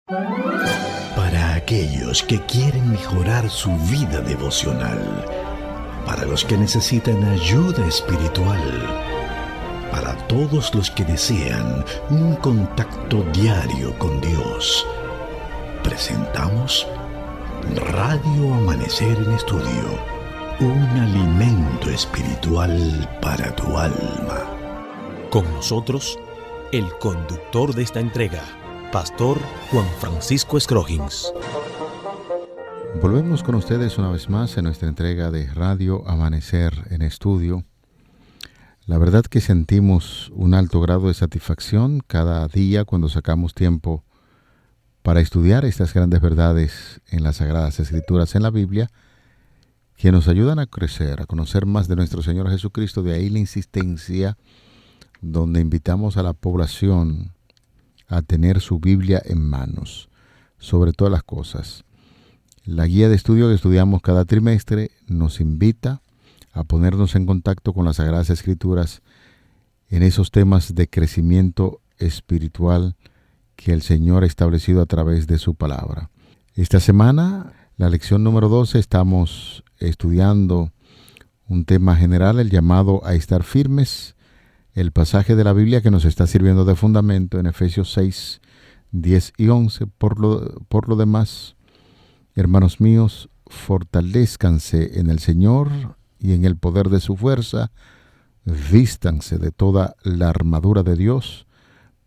Para aquellos que quieren mejorar su vida devocional, para los que necesitan ayuda espiritual, para todos los que desean un contacto diario con Dios, presentamos Radio Amanecer en Estudio, un alimento espiritual para tu alma. Con nosotros, el conductor de esta entrega, Pastor Juan Francisco Scroggins. Volvemos con ustedes una vez más en nuestra entrega de Radio Amanecer en Estudio. La verdad que sentimos un alto grado de satisfacción cada día cuando sacamos tiempo para estudiar estas grandes verdades en las Sagradas Escrituras, en la Biblia, que nos ayudan a crecer, a conocer más de nuestro Señor Jesucristo. De ahí la insistencia donde invitamos a la población a tener su Biblia en manos, sobre todas las cosas. La guía de estudio que estudiamos cada trimestre nos invita a ponernos en contacto con las Sagradas Escrituras en esos temas de crecimiento espiritual que el Señor ha establecido a través de su palabra. Esta semana, la lección número 12, estamos estudiando un tema general, el llamado a estar firmes. El pasaje de la Biblia que nos está sirviendo de fundamento en Efesios 6, 10 y 11. Por lo demás, hermanos míos, fortalézcanse en el Señor y en el poder de su fuerza, vístanse de toda la armadura de Dios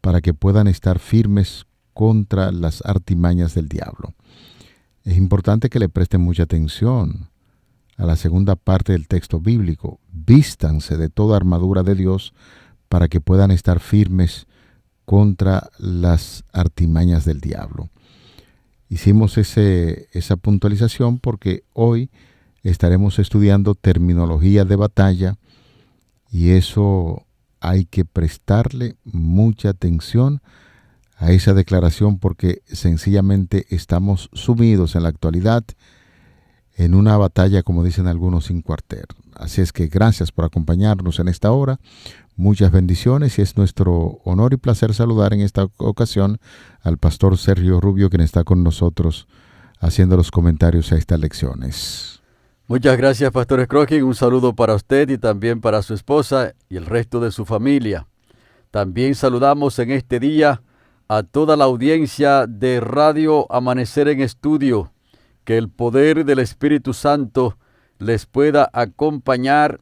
para que puedan estar firmes contra las artimañas del diablo. Es importante que le presten mucha atención a la segunda parte del texto bíblico. Vístanse de toda armadura de Dios para que puedan estar firmes contra las artimañas del diablo. Hicimos esa puntualización porque hoy estaremos estudiando terminología de batalla y eso hay que prestarle mucha atención a esa declaración porque sencillamente estamos sumidos en la actualidad en una batalla, como dicen algunos, sin cuartel. Así es que gracias por acompañarnos en esta hora. Muchas bendiciones y es nuestro honor y placer saludar en esta ocasión al pastor Sergio Rubio, quien está con nosotros haciendo los comentarios a estas lecciones. Muchas gracias, Pastor Scroggins. Un saludo para usted y también para su esposa y el resto de su familia. También saludamos en este día a toda la audiencia de Radio Amanecer en Estudio. Que el poder del Espíritu Santo les pueda acompañar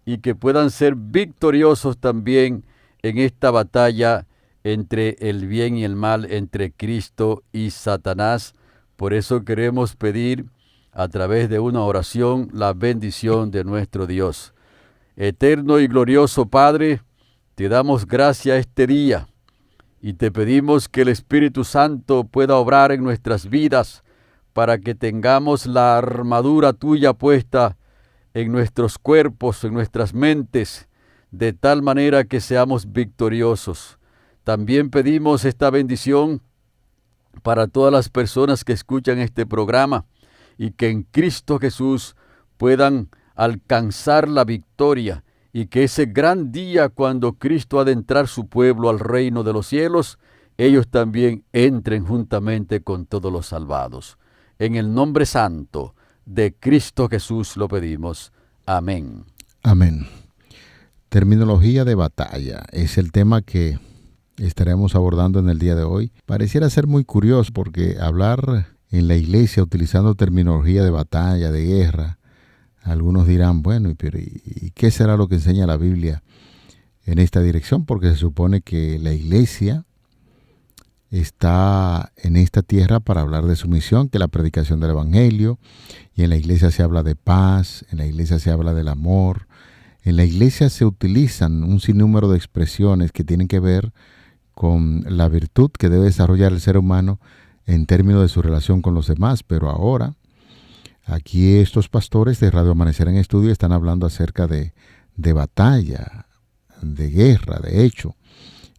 y que puedan ser victoriosos también en esta batalla entre el bien y el mal, entre Cristo y Satanás. Por eso queremos pedir a través de una oración la bendición de nuestro Dios. Eterno y glorioso Padre, te damos gracias este día y te pedimos que el Espíritu Santo pueda obrar en nuestras vidas para que tengamos la armadura tuya puesta en nuestros cuerpos, en nuestras mentes, de tal manera que seamos victoriosos. También pedimos esta bendición para todas las personas que escuchan este programa y que en Cristo Jesús puedan alcanzar la victoria y que ese gran día cuando Cristo ha de entrar su pueblo al reino de los cielos, ellos también entren juntamente con todos los salvados. En el nombre santo de Cristo Jesús lo pedimos. Amén. Amén. Terminología de batalla es el tema que estaremos abordando en el día de hoy. Pareciera ser muy curioso porque hablar en la iglesia utilizando terminología de batalla, de guerra, algunos dirán, bueno, ¿y qué será lo que enseña la Biblia en esta dirección? Porque se supone que la iglesia está en esta tierra para hablar de su misión, que es la predicación del Evangelio, y en la iglesia se habla de paz, en la iglesia se habla del amor, en la iglesia se utilizan un sinnúmero de expresiones que tienen que ver con la virtud que debe desarrollar el ser humano en términos de su relación con los demás, pero ahora, aquí estos pastores de Radio Amanecer en Estudio están hablando acerca de batalla, de guerra, de hecho.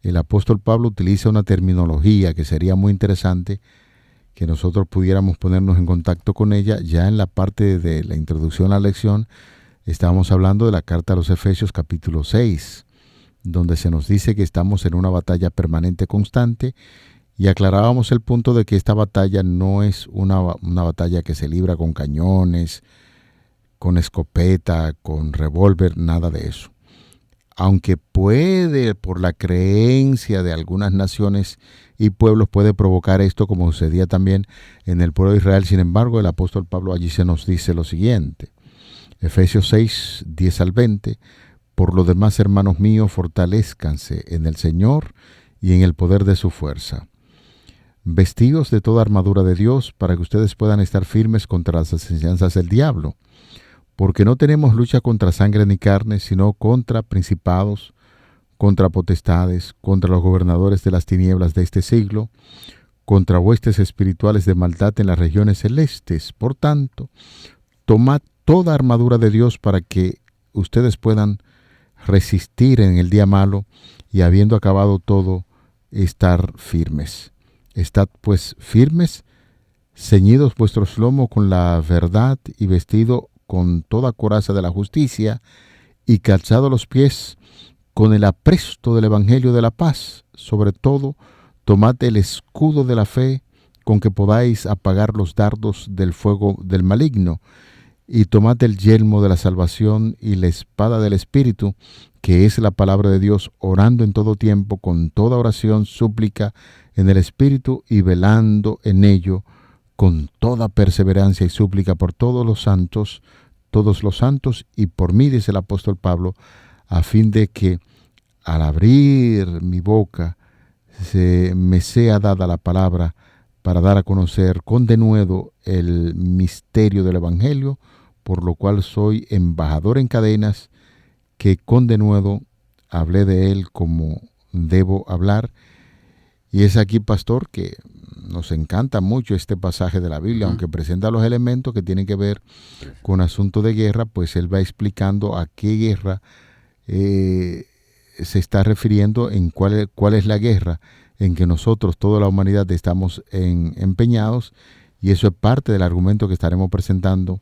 El apóstol Pablo utiliza una terminología que sería muy interesante que nosotros pudiéramos ponernos en contacto con ella. Ya en la parte de la introducción a la lección estábamos hablando de la carta a los Efesios capítulo 6, donde se nos dice que estamos en una batalla permanente constante y aclarábamos el punto de que esta batalla no es una batalla que se libra con cañones, con escopeta, con revólver, nada de eso. Aunque puede, por la creencia de algunas naciones y pueblos, puede provocar esto, como sucedía también en el pueblo de Israel. Sin embargo, el apóstol Pablo allí se nos dice lo siguiente, Efesios 6, 10 al 20, por lo demás, hermanos míos, fortalézcanse en el Señor y en el poder de su fuerza. Vestidos de toda armadura de Dios, para que ustedes puedan estar firmes contra las enseñanzas del diablo. Porque no tenemos lucha contra sangre ni carne, sino contra principados, contra potestades, contra los gobernadores de las tinieblas de este siglo, contra huestes espirituales de maldad en las regiones celestes. Por tanto, tomad toda armadura de Dios para que ustedes puedan resistir en el día malo y, habiendo acabado todo, estar firmes. Estad pues firmes, ceñidos vuestros lomos con la verdad y vestido con toda coraza de la justicia, y calzado los pies con el apresto del evangelio de la paz. Sobre todo, tomad el escudo de la fe, con que podáis apagar los dardos del fuego del maligno, y tomad el yelmo de la salvación y la espada del Espíritu, que es la palabra de Dios, orando en todo tiempo, con toda oración, súplica en el Espíritu, y velando en ello, con toda perseverancia y súplica por todos los santos, y por mí, dice el apóstol Pablo, a fin de que al abrir mi boca me sea dada la palabra para dar a conocer con denuedo el misterio del Evangelio, por lo cual soy embajador en cadenas, que con denuedo hablé de él como debo hablar. Y es aquí, pastor, que nos encanta mucho este pasaje de la Biblia, aunque presenta los elementos que tienen que ver con asuntos de guerra, pues él va explicando a qué guerra se está refiriendo, en cuál es la guerra en que nosotros, toda la humanidad, estamos empeñados, y eso es parte del argumento que estaremos presentando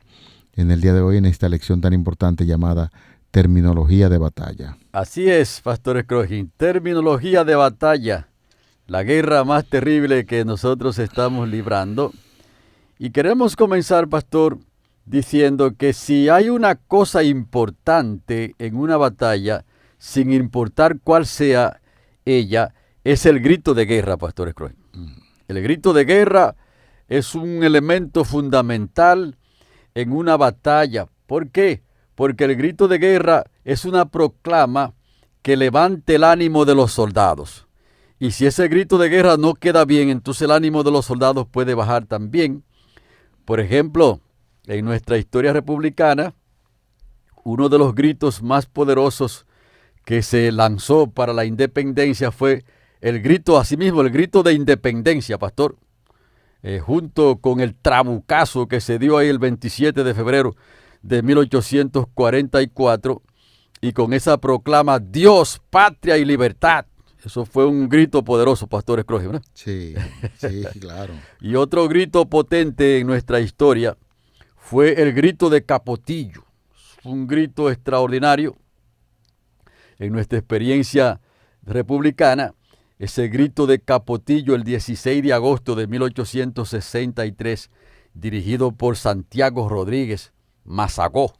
en el día de hoy en esta lección tan importante llamada Terminología de Batalla. Así es, Pastor Scrogin, terminología de batalla. La guerra más terrible que nosotros estamos librando. Y queremos comenzar, pastor, diciendo que si hay una cosa importante en una batalla, sin importar cuál sea ella, es el grito de guerra, pastor Scrogin. El grito de guerra es un elemento fundamental en una batalla. ¿Por qué? Porque el grito de guerra es una proclama que levante el ánimo de los soldados. Y si ese grito de guerra no queda bien, entonces el ánimo de los soldados puede bajar también. Por ejemplo, en nuestra historia republicana, uno de los gritos más poderosos que se lanzó para la independencia fue el grito, asimismo, el grito de independencia, pastor. Junto con el trabucazo que se dio ahí el 27 de febrero de 1844, y con esa proclama, Dios, patria y libertad. Eso fue un grito poderoso, Pastor Scrogin, ¿verdad? Sí, claro. Y otro grito potente en nuestra historia fue el grito de Capotillo. Fue un grito extraordinario en nuestra experiencia republicana. Ese grito de Capotillo el 16 de agosto de 1863, dirigido por Santiago Rodríguez Mazagó,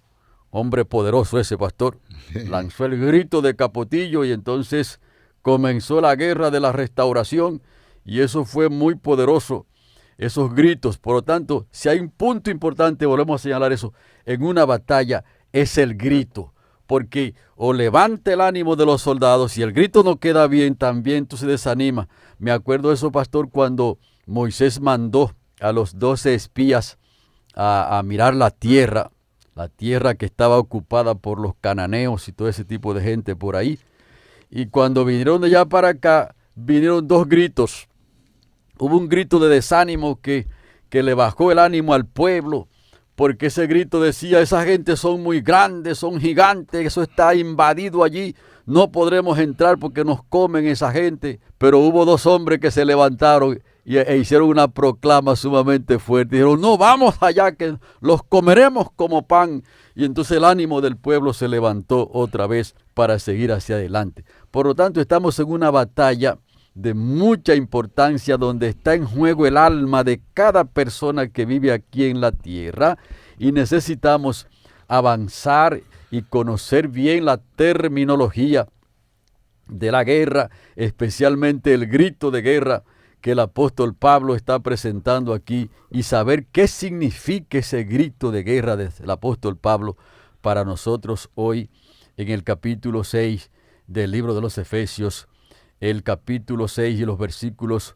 hombre poderoso ese, pastor. Lanzó el grito de Capotillo y entonces comenzó la guerra de la restauración, y eso fue muy poderoso, esos gritos. Por lo tanto, si hay un punto importante, volvemos a señalar eso, en una batalla es el grito, porque o levanta el ánimo de los soldados, si el grito no queda bien, también tú se desanima. Me acuerdo de eso, pastor, cuando Moisés mandó a los 12 espías a mirar la tierra que estaba ocupada por los cananeos y todo ese tipo de gente por ahí. Y cuando vinieron de allá para acá, vinieron dos gritos. Hubo un grito de desánimo que le bajó el ánimo al pueblo, porque ese grito decía, esa gente son muy grandes, son gigantes, eso está invadido allí, no podremos entrar porque nos comen esa gente. Pero hubo dos hombres que se levantaron e hicieron una proclama sumamente fuerte. Dijeron, no, vamos allá que los comeremos como pan. Y entonces el ánimo del pueblo se levantó otra vez para seguir hacia adelante. Por lo tanto, estamos en una batalla de mucha importancia, donde está en juego el alma de cada persona que vive aquí en la tierra, y necesitamos avanzar y conocer bien la terminología de la guerra, especialmente el grito de guerra que el apóstol Pablo está presentando aquí, y saber qué significa ese grito de guerra del apóstol Pablo para nosotros hoy en el capítulo 6 del libro de los Efesios, el capítulo 6 y los versículos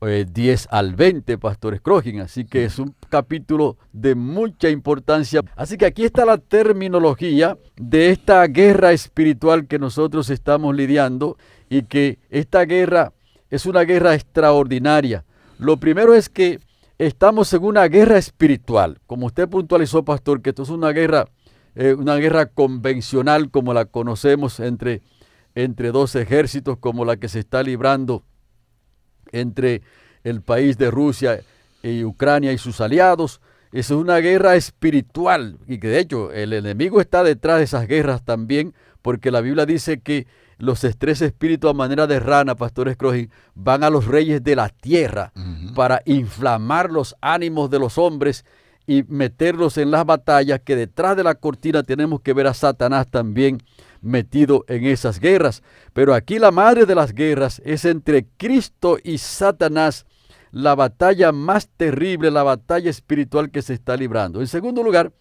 10 al 20, Pastor Scrogin. Así que es un capítulo de mucha importancia. Así que aquí está la terminología de esta guerra espiritual que nosotros estamos lidiando, y que esta guerra es una guerra extraordinaria. Lo primero es que estamos en una guerra espiritual. Como usted puntualizó, pastor, que esto es una guerra convencional como la conocemos entre dos ejércitos, como la que se está librando entre el país de Rusia y Ucrania y sus aliados. Esa es una guerra espiritual, y que de hecho el enemigo está detrás de esas guerras también, porque la Biblia dice que los tres espíritus a manera de rana, Pastor Scrogin, van a los reyes de la tierra para inflamar los ánimos de los hombres y meterlos en las batallas, que detrás de la cortina tenemos que ver a Satanás también metido en esas guerras. Pero aquí la madre de las guerras es entre Cristo y Satanás, la batalla más terrible, la batalla espiritual que se está librando. En segundo lugar,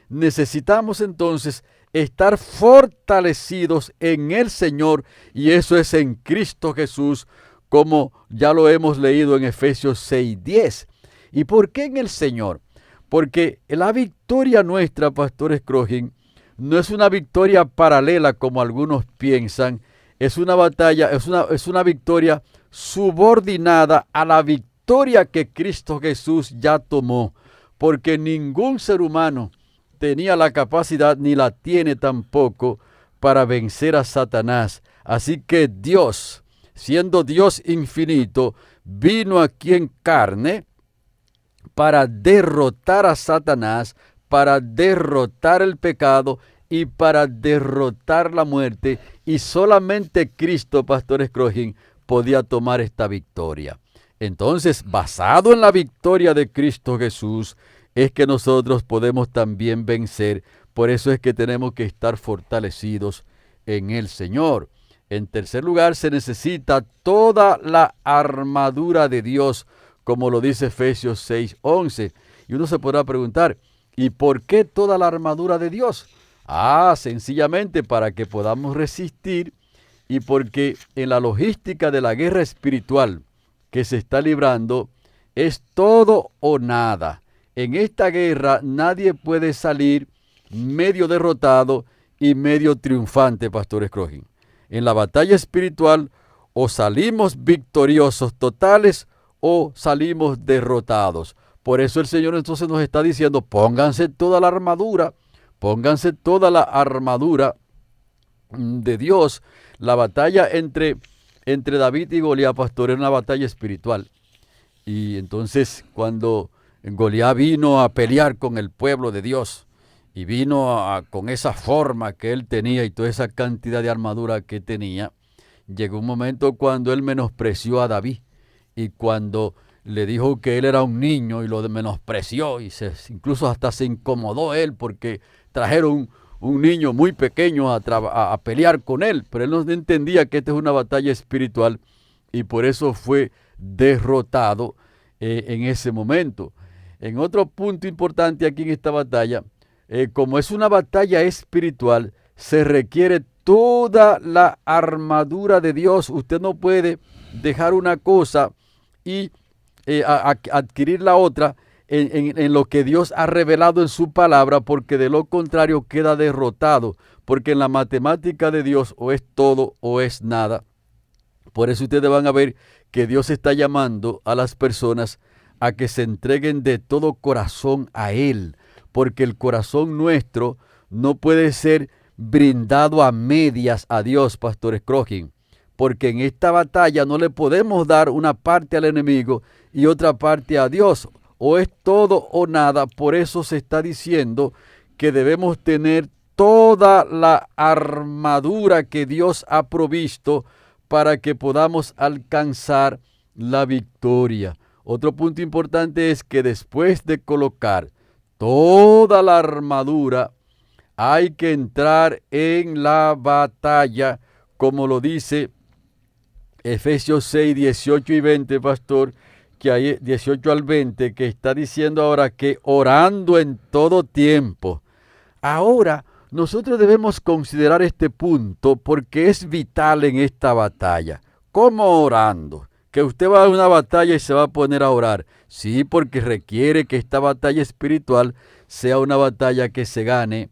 necesitamos entonces estar fortalecidos en el Señor, y eso es en Cristo Jesús, como ya lo hemos leído en Efesios 6:10. ¿Y por qué en el Señor? Porque la victoria nuestra, Pastor Scrogin, no es una victoria paralela como algunos piensan. Es una batalla, es una victoria subordinada a la victoria que Cristo Jesús ya tomó, porque ningún ser humano tenía la capacidad, ni la tiene tampoco, para vencer a Satanás. Así que Dios, siendo Dios infinito, vino aquí en carne para derrotar a Satanás, para derrotar el pecado y para derrotar la muerte. Y solamente Cristo, Pastor Scrogin, podía tomar esta victoria. Entonces, basado en la victoria de Cristo Jesús, es que nosotros podemos también vencer. Por eso es que tenemos que estar fortalecidos en el Señor. En tercer lugar, se necesita toda la armadura de Dios, como lo dice Efesios 6:11. Y uno se podrá preguntar, ¿y por qué toda la armadura de Dios? Sencillamente para que podamos resistir, y porque en la logística de la guerra espiritual que se está librando es todo o nada. En esta guerra nadie puede salir medio derrotado y medio triunfante, Pastor Scrogin. En la batalla espiritual o salimos victoriosos totales o salimos derrotados. Por eso el Señor entonces nos está diciendo, pónganse toda la armadura de Dios. La batalla entre David y Goliat, pastor, era una batalla espiritual. Y entonces cuando Goliat vino a pelear con el pueblo de Dios, y vino con esa forma que él tenía y toda esa cantidad de armadura que tenía, llegó un momento cuando él menospreció a David, y cuando le dijo que él era un niño y lo menospreció, y incluso hasta se incomodó él porque trajeron un niño muy pequeño a pelear con él, pero él no entendía que esta es una batalla espiritual, y por eso fue derrotado en ese momento. En otro punto importante aquí en esta batalla, como es una batalla espiritual, se requiere toda la armadura de Dios. Usted no puede dejar una cosa y adquirir la otra en lo que Dios ha revelado en su palabra, porque de lo contrario queda derrotado, porque en la matemática de Dios o es todo o es nada. Por eso ustedes van a ver que Dios está llamando a las personas a que se entreguen de todo corazón a Él, porque el corazón nuestro no puede ser brindado a medias a Dios, Pastor Scrogin, porque en esta batalla no le podemos dar una parte al enemigo y otra parte a Dios, o es todo o nada. Por eso se está diciendo que debemos tener toda la armadura que Dios ha provisto para que podamos alcanzar la victoria. Otro punto importante es que después de colocar toda la armadura, hay que entrar en la batalla, como lo dice Efesios 6, 18 y 20, pastor, que hay 18 al 20, que está diciendo ahora que orando en todo tiempo. Ahora, nosotros debemos considerar este punto porque es vital en esta batalla. ¿Cómo orando? Que usted va a una batalla y se va a poner a orar. Sí, porque requiere que esta batalla espiritual sea una batalla que se gane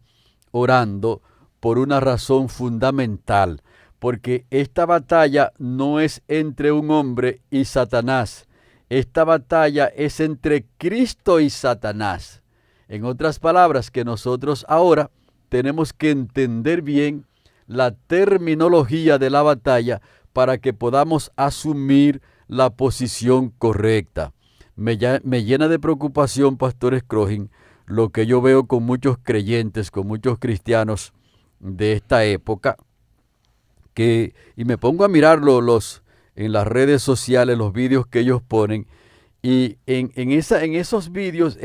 orando por una razón fundamental. Porque esta batalla no es entre un hombre y Satanás. Esta batalla es entre Cristo y Satanás. En otras palabras, que nosotros ahora tenemos que entender bien la terminología de la batalla para que podamos asumir la posición correcta. Me llena de preocupación, Pastor Scrogin, lo que yo veo con muchos creyentes, con muchos cristianos de esta época, y me pongo a mirarlo en las redes sociales, los vídeos que ellos ponen, y en esos vídeos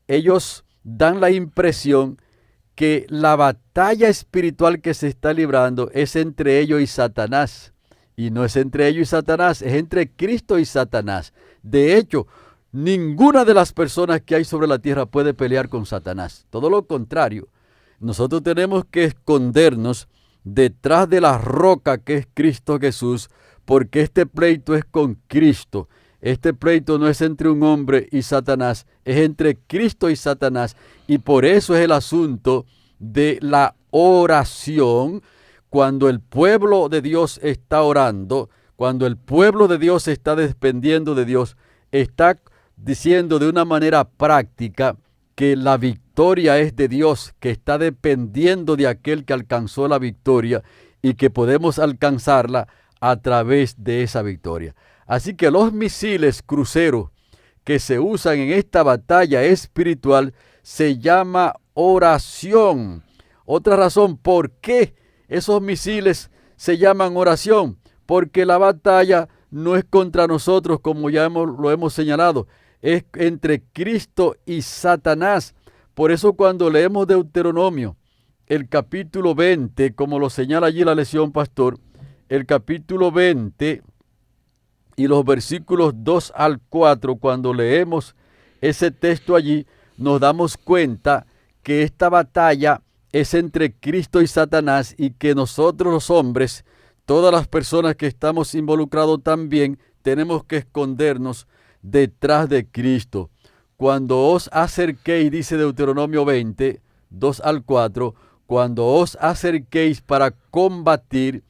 ellos dan la impresión que la batalla espiritual que se está librando es entre ellos y Satanás. Y no es entre ellos y Satanás, es entre Cristo y Satanás. De hecho, ninguna de las personas que hay sobre la tierra puede pelear con Satanás. Todo lo contrario, nosotros tenemos que escondernos detrás de la roca que es Cristo Jesús, porque este pleito es con Cristo. Este pleito no es entre un hombre y Satanás, es entre Cristo y Satanás. Y por eso es el asunto de la oración. Cuando el pueblo de Dios está orando, cuando el pueblo de Dios está dependiendo de Dios, está diciendo de una manera práctica que la victoria es de Dios, que está dependiendo de aquel que alcanzó la victoria y que podemos alcanzarla a través de esa victoria. Así que los misiles cruceros que se usan en esta batalla espiritual se llama oración. Otra razón por qué esos misiles se llaman oración, porque la batalla no es contra nosotros, como ya lo hemos señalado, es entre Cristo y Satanás. Por eso cuando leemos Deuteronomio, el capítulo 20, como lo señala allí la lección, pastor, el capítulo 20 y los versículos 2 al 4, cuando leemos ese texto allí, nos damos cuenta que esta batalla es entre Cristo y Satanás y que nosotros los hombres, todas las personas que estamos involucrados también, tenemos que escondernos detrás de Cristo. Cuando os acerquéis, dice Deuteronomio 20, 2 al 4, cuando os acerquéis para combatir,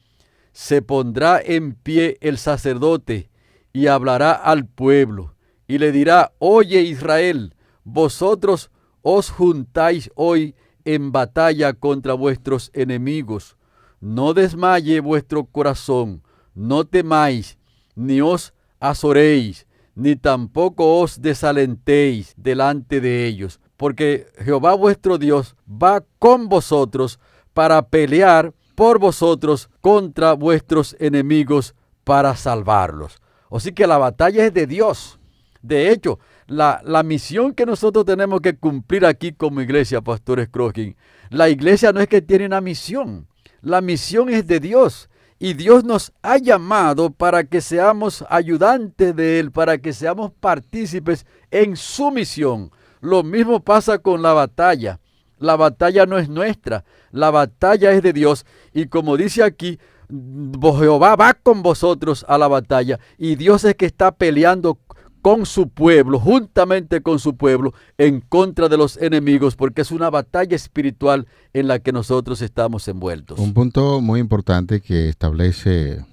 se pondrá en pie el sacerdote y hablará al pueblo y le dirá: oye Israel, vosotros os juntáis hoy en batalla contra vuestros enemigos. No desmaye vuestro corazón, no temáis, ni os azoréis, ni tampoco os desalentéis delante de ellos, porque Jehová vuestro Dios va con vosotros para pelear por vosotros contra vuestros enemigos para salvarlos. Así que la batalla es de Dios. De hecho, la misión que nosotros tenemos que cumplir aquí como iglesia, Pastor Scrogin, la iglesia no es que tiene una misión. La misión es de Dios. Y Dios nos ha llamado para que seamos ayudantes de Él, para que seamos partícipes en su misión. Lo mismo pasa con la batalla. La batalla no es nuestra, la batalla es de Dios. Y como dice aquí, Jehová va con vosotros a la batalla. Y Dios es que está peleando con su pueblo, juntamente con su pueblo, en contra de los enemigos, porque es una batalla espiritual en la que nosotros estamos envueltos. Un punto muy importante que establece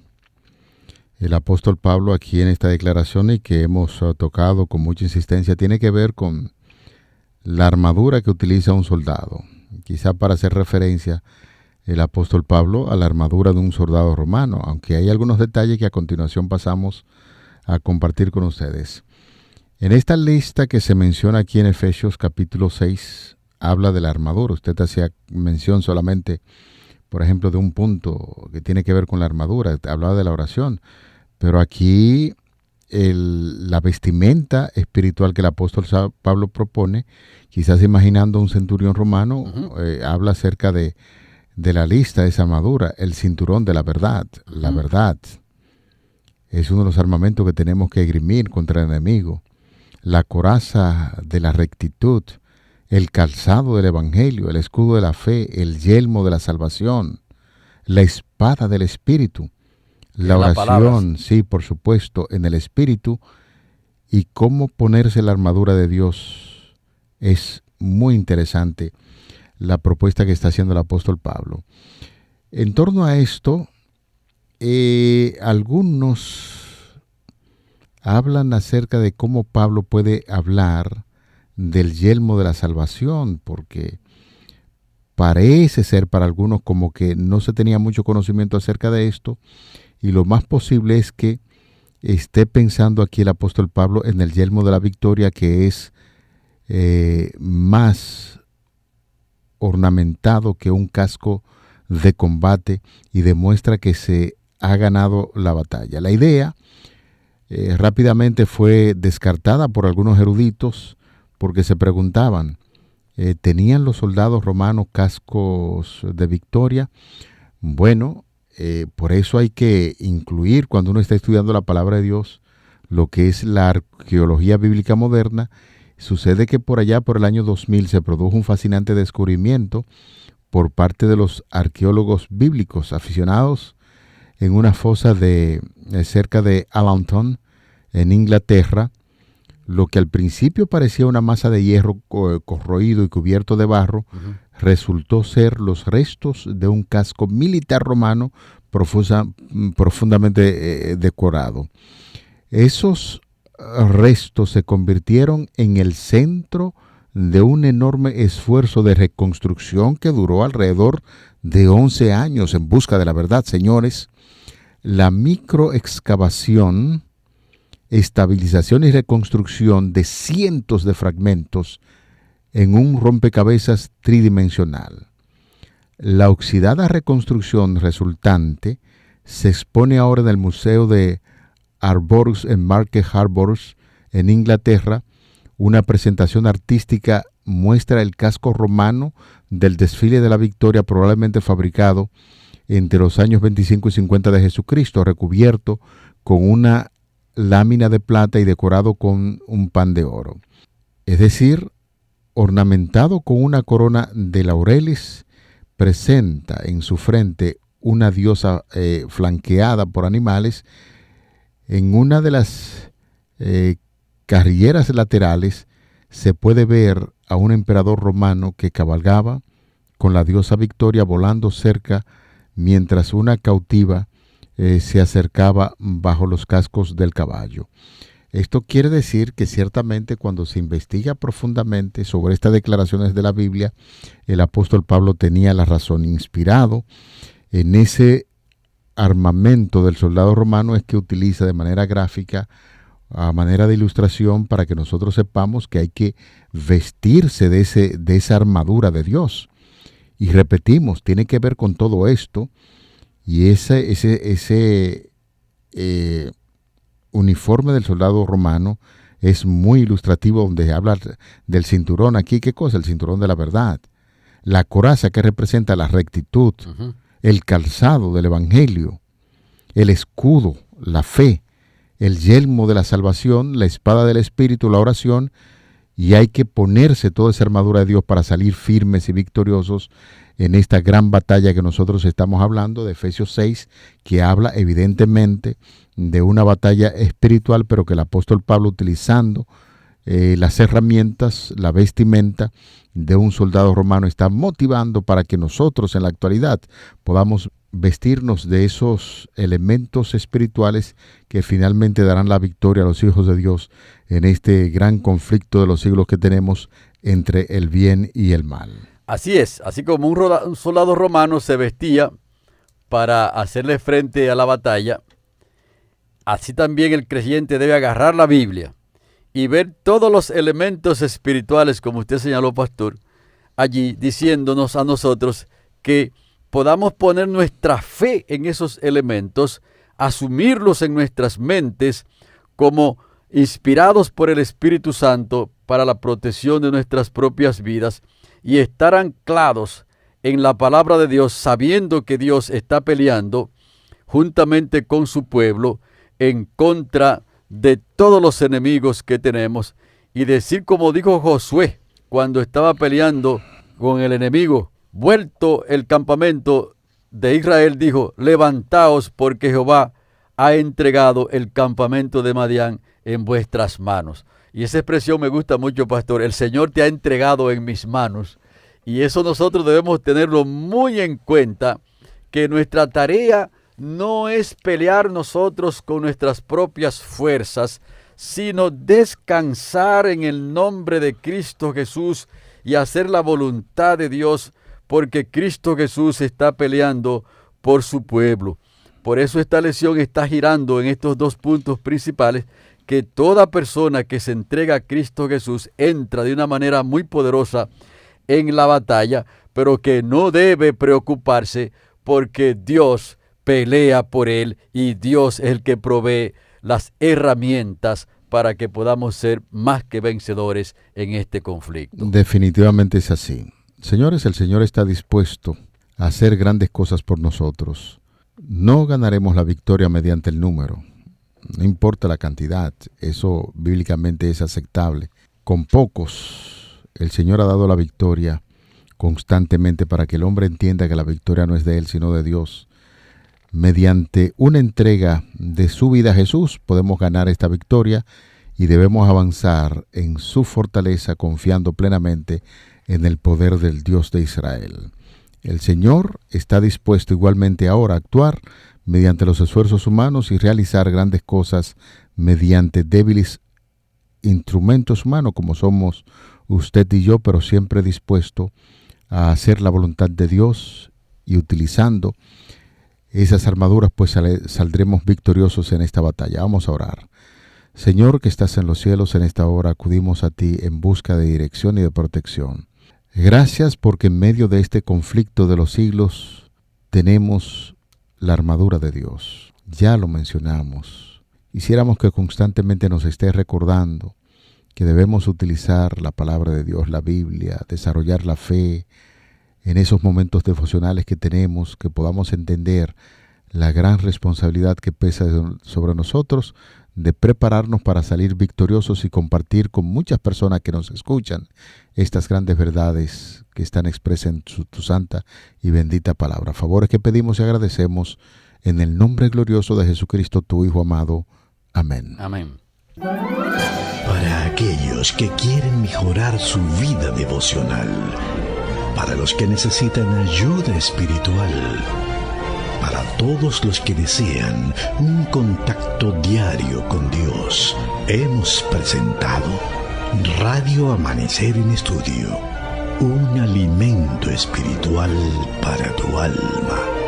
el apóstol Pablo aquí en esta declaración y que hemos tocado con mucha insistencia tiene que ver con la armadura que utiliza un soldado. Quizá para hacer referencia el apóstol Pablo a la armadura de un soldado romano, aunque hay algunos detalles que a continuación pasamos a compartir con ustedes. En esta lista que se menciona aquí en Efesios capítulo 6, habla de la armadura. Usted hacía mención solamente por ejemplo, de un punto que tiene que ver con la armadura, hablaba de la oración, pero aquí la vestimenta espiritual que el apóstol Pablo propone, quizás imaginando un centurión romano, habla acerca de la lista de esa armadura, el cinturón de la verdad. La verdad es uno de los armamentos que tenemos que esgrimir contra el enemigo. La coraza de la rectitud, el calzado del evangelio, el escudo de la fe, el yelmo de la salvación, la espada del espíritu, la oración, sí, por supuesto, en el espíritu, y cómo ponerse la armadura de Dios. Es muy interesante la propuesta que está haciendo el apóstol Pablo. En torno a esto, algunos hablan acerca de cómo Pablo puede hablar del yelmo de la salvación, porque parece ser para algunos como que no se tenía mucho conocimiento acerca de esto, y lo más posible es que esté pensando aquí el apóstol Pablo en el yelmo de la victoria, que es más ornamentado que un casco de combate y demuestra que se ha ganado la batalla. La idea rápidamente fue descartada por algunos eruditos porque se preguntaban, ¿tenían los soldados romanos cascos de victoria? Bueno, por eso hay que incluir, cuando uno está estudiando la palabra de Dios, lo que es la arqueología bíblica moderna. Sucede que por allá, por el año 2000, se produjo un fascinante descubrimiento por parte de los arqueólogos bíblicos aficionados en una fosa cerca de Allenton, en Inglaterra, lo que al principio parecía una masa de hierro corroído y cubierto de barro, resultó ser los restos de un casco militar romano profundamente decorado. Esos restos se convirtieron en el centro de un enorme esfuerzo de reconstrucción que duró alrededor de 11 años en busca de la verdad, señores. La microexcavación, estabilización y reconstrucción de cientos de fragmentos en un rompecabezas tridimensional. La oxidada reconstrucción resultante se expone ahora en el Museo de Arborus en Market Harbors, en Inglaterra. Una presentación artística muestra el casco romano del desfile de la victoria, probablemente fabricado entre los años 25 y 50 de Jesucristo, recubierto con una lámina de plata y decorado con un pan de oro. Es decir, ornamentado con una corona de laureles, presenta en su frente una diosa flanqueada por animales. En una de las carrilleras laterales se puede ver a un emperador romano que cabalgaba con la diosa Victoria volando cerca, mientras una cautiva se acercaba bajo los cascos del caballo. Esto quiere decir que ciertamente cuando se investiga profundamente sobre estas declaraciones de la Biblia, el apóstol Pablo tenía la razón. Inspirado en ese armamento del soldado romano es que utiliza de manera gráfica, a manera de ilustración, para que nosotros sepamos que hay que vestirse de esa armadura de Dios. Y repetimos, tiene que ver con todo esto, y ese uniforme del soldado romano es muy ilustrativo, donde habla del cinturón. Aquí, ¿qué cosa? El cinturón de la verdad. La coraza, que representa la rectitud. El calzado del evangelio. El escudo, la fe. El yelmo de la salvación, la espada del espíritu, la oración. Y hay que ponerse toda esa armadura de Dios para salir firmes y victoriosos en esta gran batalla que nosotros estamos hablando, de Efesios 6, que habla evidentemente de una batalla espiritual, pero que el apóstol Pablo, utilizando las herramientas, la vestimenta de un soldado romano, está motivando para que nosotros en la actualidad podamos vestirnos de esos elementos espirituales que finalmente darán la victoria a los hijos de Dios en este gran conflicto de los siglos que tenemos entre el bien y el mal. Así es, así como un soldado romano se vestía para hacerle frente a la batalla, así también el creyente debe agarrar la Biblia y ver todos los elementos espirituales, como usted señaló, pastor, allí diciéndonos a nosotros que podamos poner nuestra fe en esos elementos, asumirlos en nuestras mentes como inspirados por el Espíritu Santo para la protección de nuestras propias vidas y estar anclados en la palabra de Dios, sabiendo que Dios está peleando juntamente con su pueblo en contra de todos los enemigos que tenemos, y decir como dijo Josué cuando estaba peleando con el enemigo: vuelto el campamento de Israel, dijo: levantaos, porque Jehová ha entregado el campamento de Madián en vuestras manos. Y esa expresión me gusta mucho, pastor: el Señor te ha entregado en mis manos. Y eso nosotros debemos tenerlo muy en cuenta, que nuestra tarea no es pelear nosotros con nuestras propias fuerzas, sino descansar en el nombre de Cristo Jesús y hacer la voluntad de Dios, porque Cristo Jesús está peleando por su pueblo. Por eso esta lección está girando en estos dos puntos principales, que toda persona que se entrega a Cristo Jesús entra de una manera muy poderosa en la batalla, pero que no debe preocuparse, porque Dios pelea por él y Dios es el que provee las herramientas para que podamos ser más que vencedores en este conflicto. Definitivamente es así. Señores, el Señor está dispuesto a hacer grandes cosas por nosotros. No ganaremos la victoria mediante el número. No importa la cantidad, eso bíblicamente es aceptable. Con pocos, el Señor ha dado la victoria constantemente para que el hombre entienda que la victoria no es de él, sino de Dios. Mediante una entrega de su vida a Jesús podemos ganar esta victoria y debemos avanzar en su fortaleza, confiando plenamente en el poder del Dios de Israel. El Señor está dispuesto igualmente ahora a actuar mediante los esfuerzos humanos y realizar grandes cosas mediante débiles instrumentos humanos como somos usted y yo, pero siempre dispuesto a hacer la voluntad de Dios, y utilizando esas armaduras pues saldremos victoriosos en esta batalla. Vamos a orar. Señor que estás en los cielos, en esta hora acudimos a ti en busca de dirección y de protección. Gracias porque en medio de este conflicto de los siglos tenemos la armadura de Dios. Ya lo mencionamos. Quisiéramos que constantemente nos estés recordando que debemos utilizar la palabra de Dios, la Biblia, desarrollar la fe en esos momentos devocionales que tenemos, que podamos entender la gran responsabilidad que pesa sobre nosotros de prepararnos para salir victoriosos y compartir con muchas personas que nos escuchan estas grandes verdades que están expresas en tu santa y bendita palabra. Favores que pedimos y agradecemos en el nombre glorioso de Jesucristo, tu Hijo amado. Amén. Amén. Para aquellos que quieren mejorar su vida devocional, para los que necesitan ayuda espiritual, para todos los que desean un contacto diario con Dios, hemos presentado Radio Amanecer en Estudio, un alimento espiritual para tu alma.